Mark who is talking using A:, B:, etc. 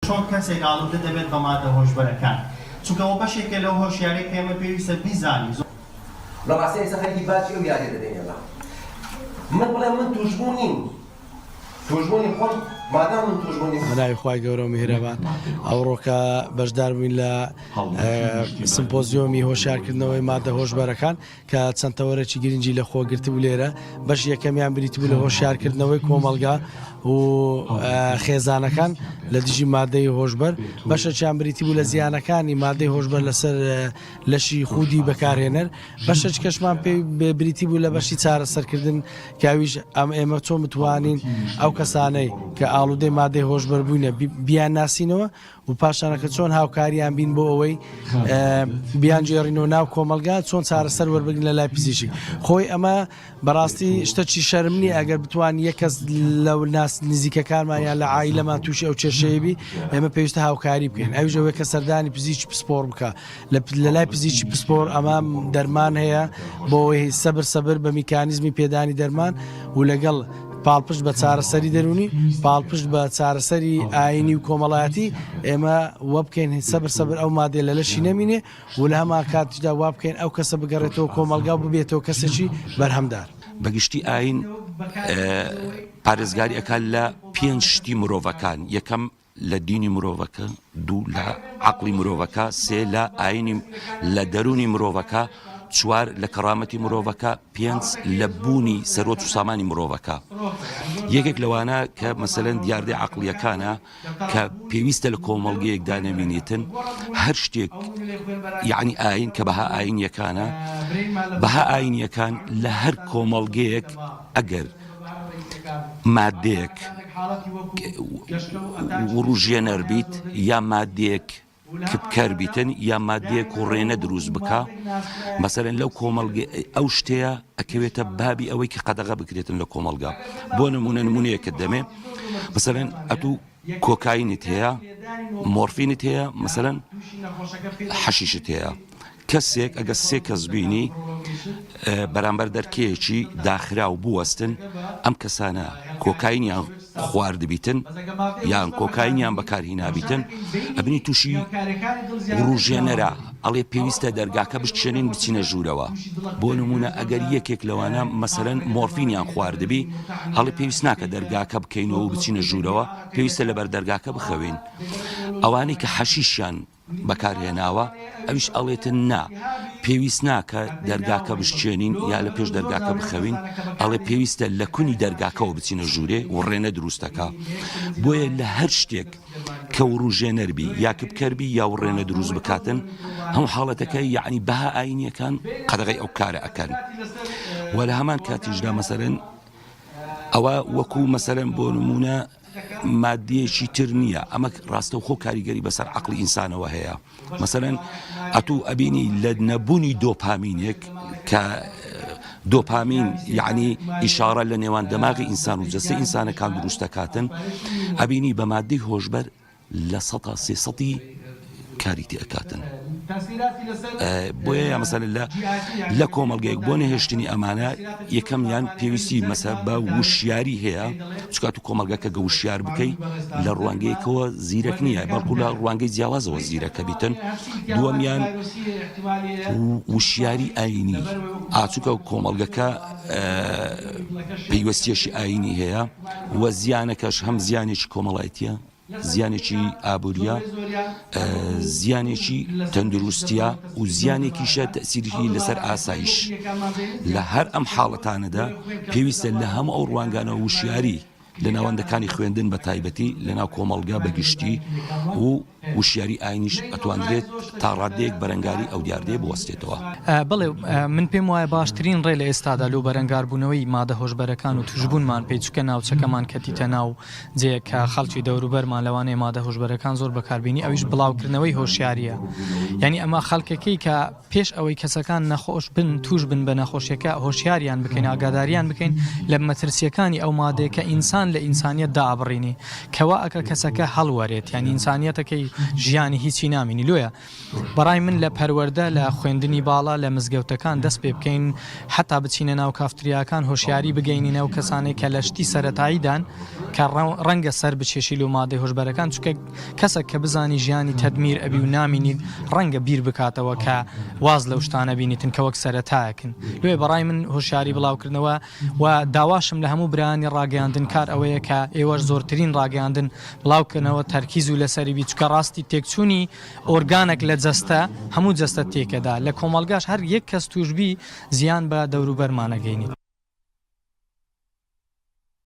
A: چۆن کەسێک ئاڵوودە دەبێت بە مادە هۆشبەرەکان چونکەەوە بەشێکە لەو هۆشیارەی کە ئێمە پێویستە بیزانین.
B: لە ڕاستی ئێستا خەڵکی باسی ئەو یاری دەدەینەوە من بڵێم من توشبوو نیم توشبوونی خۆم مادام من توشبوونی
C: بەناوی خوای گەورە و میهرەبان ئەوڕۆکە بەشدار بووین لە سمپۆزیۆمی هۆشیارکردنەوەی مادە هۆشبەرەکان کە چەند تەوەرێکی گرنگی لە خۆگرتبوو لێرە بەش یەکەمیان بریتبوو لە هۆشیارکردنەوەی کۆمەلگا و خێزانەکان لە دژی مادەی هۆشبەر بەشەیان بریتی بوو لە زیانەکانی مادەی هۆشبەر لەسەر لەشی خودی بەکارهێنەر بەشەج کەشمان پێی بریتی بوو لە بەشی چارەسەرکردن کاویش ئێمە چۆن بتوانین ئەو کەسانەی کە ئاڵوودەی مادەی هۆشبەر بووینە بیان ناسینەوە و پاشانەکە چۆن هاوکاریان بین بۆ ئەوەی بیان جێڕینەوە ناو کۆمەلگا چۆن چارەسەر وەربگرن لە لای پزیشک خۆی ئەمە بەڕاستی شتەکی شەرمنی ئەگەر بتوان یەکەس لەو نزیکەکانمانیان لە عایلەمان تووشی ئەو کێشەیەبی ئێمە پێویستە هاوکاری بکەین ئەویژەوەی کە سەردانی پزیکی پسپۆر بکە لە لای پزیکی پسپۆر ئەمە دەرمان هەیە بۆەوەی سەبر بە میکانیزمی پێدانی دەرمان و لەگەڵ پاڵپشت بە چارەسەری دەرونی پاڵپشت بە چارەسەری ئاینی و کۆمەڵایەتی ئێمە وە بکەین سەبر ئەو مادێ لە لەشی نەمینێ و لە هەما کاتیشدا وا بکەین ئەو کەسە بگەڕێتەوە کۆمەلگا و ببێتەوە کەسێکی بەرهەمدار.
D: بەگشتی ئاین پارێزگاری ئەکات لە 5 شتی مرۆڤەکان یەکەم لە دینی مرۆڤەکە دوو لە عەقڵی مرۆڤەکە سێ لە ئاینی لە دەرونی مرۆڤەکە 4 لە کەڕامەتی مرۆڤەکە 5 لە بوونی سەرۆت و سامانی مرۆڤەکە یەکێک لەوانە کە مەسەلەن دیاردەی عەقڵیەکانە کە پێویستە لە کۆمەڵگەیەکدا نەبینێتن هەر شتێک یعنی ئاین کە بەها ئاینیەکانە بەها ئاینیەکان لە هەر کۆمەڵگەیەک ئەگەر مادەیەک وروژێنەر بیت یا مادەیەک کبکەر بیتن یا مادەیەک و ڕێنە دروست بکە مەسەلەن لەو کۆمەڵگە ئەو شتەیە ئەکەوێتە بابی ئەوەی کە قەدەغە بکرێتن لە کۆمەڵگا بۆ نمونەیەکت دەمێ مەسەلەن ئەتوو کۆکاینت هەیە مۆرفینت هەیە مەسەلەن حەشیشت هەیە کەسێک ئەگە 3 کەس بینی بەرامبەر دەرکەیەکی داخرا و بوەستن ئەم کەسانە کۆکاینیان خواردبیتن یان کۆکاینیان بەکارهێنابیتن ئەبینی تووشی ڕوژێنەرە ئەڵێ پێویستە دەرگاکە بشتێنین بچینە ژوورەوە بۆ نمونە ئەگەر یەکێک لەوانە مەسەلەن مۆرفینیان خواردبی هەڵێ پێویست ناکە دەرگاکە بکەینەوە و بچینە ژوورەوە پێویستە لەبەر دەرگاکە بخەوین ئەوانەی کە حەشیشیان بەکارهێناوە ئەویش ئەڵێتن نا پێویست ناکە دەرگاکە بشتێنین یا لە پێش دەرگاکە بخەوین ئەڵێ پێویستە لە کونی دەرگاکەەوە بچینە ژوورێ و ڕێنە دروستەکە بۆیە لە هەر شتێک کە وروژێنەربی یا کبکەربی یا ڕێنە دروست بکاتن هەموو حاڵەتەکە یعنی بەها ئاینیەکان قەدەغەی ئەو کارە ئەکەن وە لە هەمان کاتیشدا مەسەلەن ئەوە وەکو مەسەلەن بۆ نمونە مادەیەکی تر نییە ئەمە ڕاستەوخۆ کاریگەری بەسەر عەقڵی ئینسانەوە هەیە مەسەلەن ئەتوو ئەبینی لە نەبوونی دۆپامینێک کە دۆپامین یعنی ئیشارە لە نێوان دەماغی ئینسان و جەستەی ئینسانەکان دروست دەکاتن ئەبینی بە مادەی هۆشبەر لە 300 کاری تێ ئەکاتن بۆیە یا مەسەلەن لە کۆمەڵگەیەک بۆ نەهێشتنی ئەمانە یەکەمیان پێویستی مەسەر بە وشیاری هەیە چکات و کۆمەلگەکە گە وشیار بکەی لە ڕوانگەیەکەوە زیرەک نییە بەڵکو لە ڕوانگەی جیاوازەوە زیرەکە بیتن دووەمیان وشیاری ئاینی ئاچووکە و کۆمەڵگەکە پەیوەستیەشی ئاینی هەیە وە زیانەکەش هەم زیانێکی کۆمەڵایەتیە زیانێکی ئابوووریە زیانێکی تەندروستیە و زیانێکیشە تەسیری لەسەر ئاسایش لە هەر ئەم حاڵەتانەدا پێویستە لە هەموو ئەو ڕوانگانە وشیاری لە ناوەندەکانی خوێندن بە تایبەتی لە ناو کۆمەڵگا بەگشتی و وشیاری ئاینیش ئەتوانرێت تا ڕادەیەک بەرەنگاری ئەو دیاردەیە بوەستێتەوە.
E: بڵێ من پێم وایە باشترین ڕێ لە ئێستادا لەو بەرەنگاربوونەوەی مادە هۆشبەرەکان و توشبوونمان پێچکە ناوچەکەمان کەتیتە ناو جێیەکە خەڵکی دەوروبەرمان لەوانەیە مادە هۆشبەرەکان زۆر بەکاربیێنی ئەویش بڵاوکردنەوەی هۆشیاریە یعنی ئەمە خەڵکەکەی کە پێش ئەوەی کەسەکان نەخۆش بن توش بن بە نەخۆشیەکە هۆشیاریان بکەین ئاگاداریان بکەین لە مەترسیەکانی ئەو مادەیە کە ئینسان لە ئینسانیەت دابڕینی کەوا ئەکە کەسەکە هەڵوەرێت یعنی ئینسانیەتەکەی ژیانی هیچی نامینی لۆیە بەڕای من لە پەروەردە لە خوێندنی باڵا لە مزگەوتەکان دەست پێ بکەین حتا بچینە ناو کافتریاکان هۆشیاری بگەینینە و کەسانێک کە لە شتی سەرەتاییدان کە ڕەنگە سەر بچێشی لە مادەی هۆشبەرەکان چونکە کەسێک کە بزانی ژیانی تەدمیر ئەبی و نامینیت ڕەنگە بیر بکاتەوە کە واز لەو شتانە بینیتن کە وەک سەرەتایەکن لێ بەڕای من هۆشیاری بڵاوکردنەوە و داواشم لە هەموو برانی ڕاگەاندن کار ئەوەیە کە ئێوەش زۆرترین ڕاگەاندن بڵاوکردنەوە تەرکیز و لەسەری بی چکە ڕاستی تێکچوونی ئۆرگانێک لە جەستە هەموو جەستە تێکەدا لە کۆمەلگاش هەر یەک کەس توشبی زیان بە دەوروبەرمانەگەینی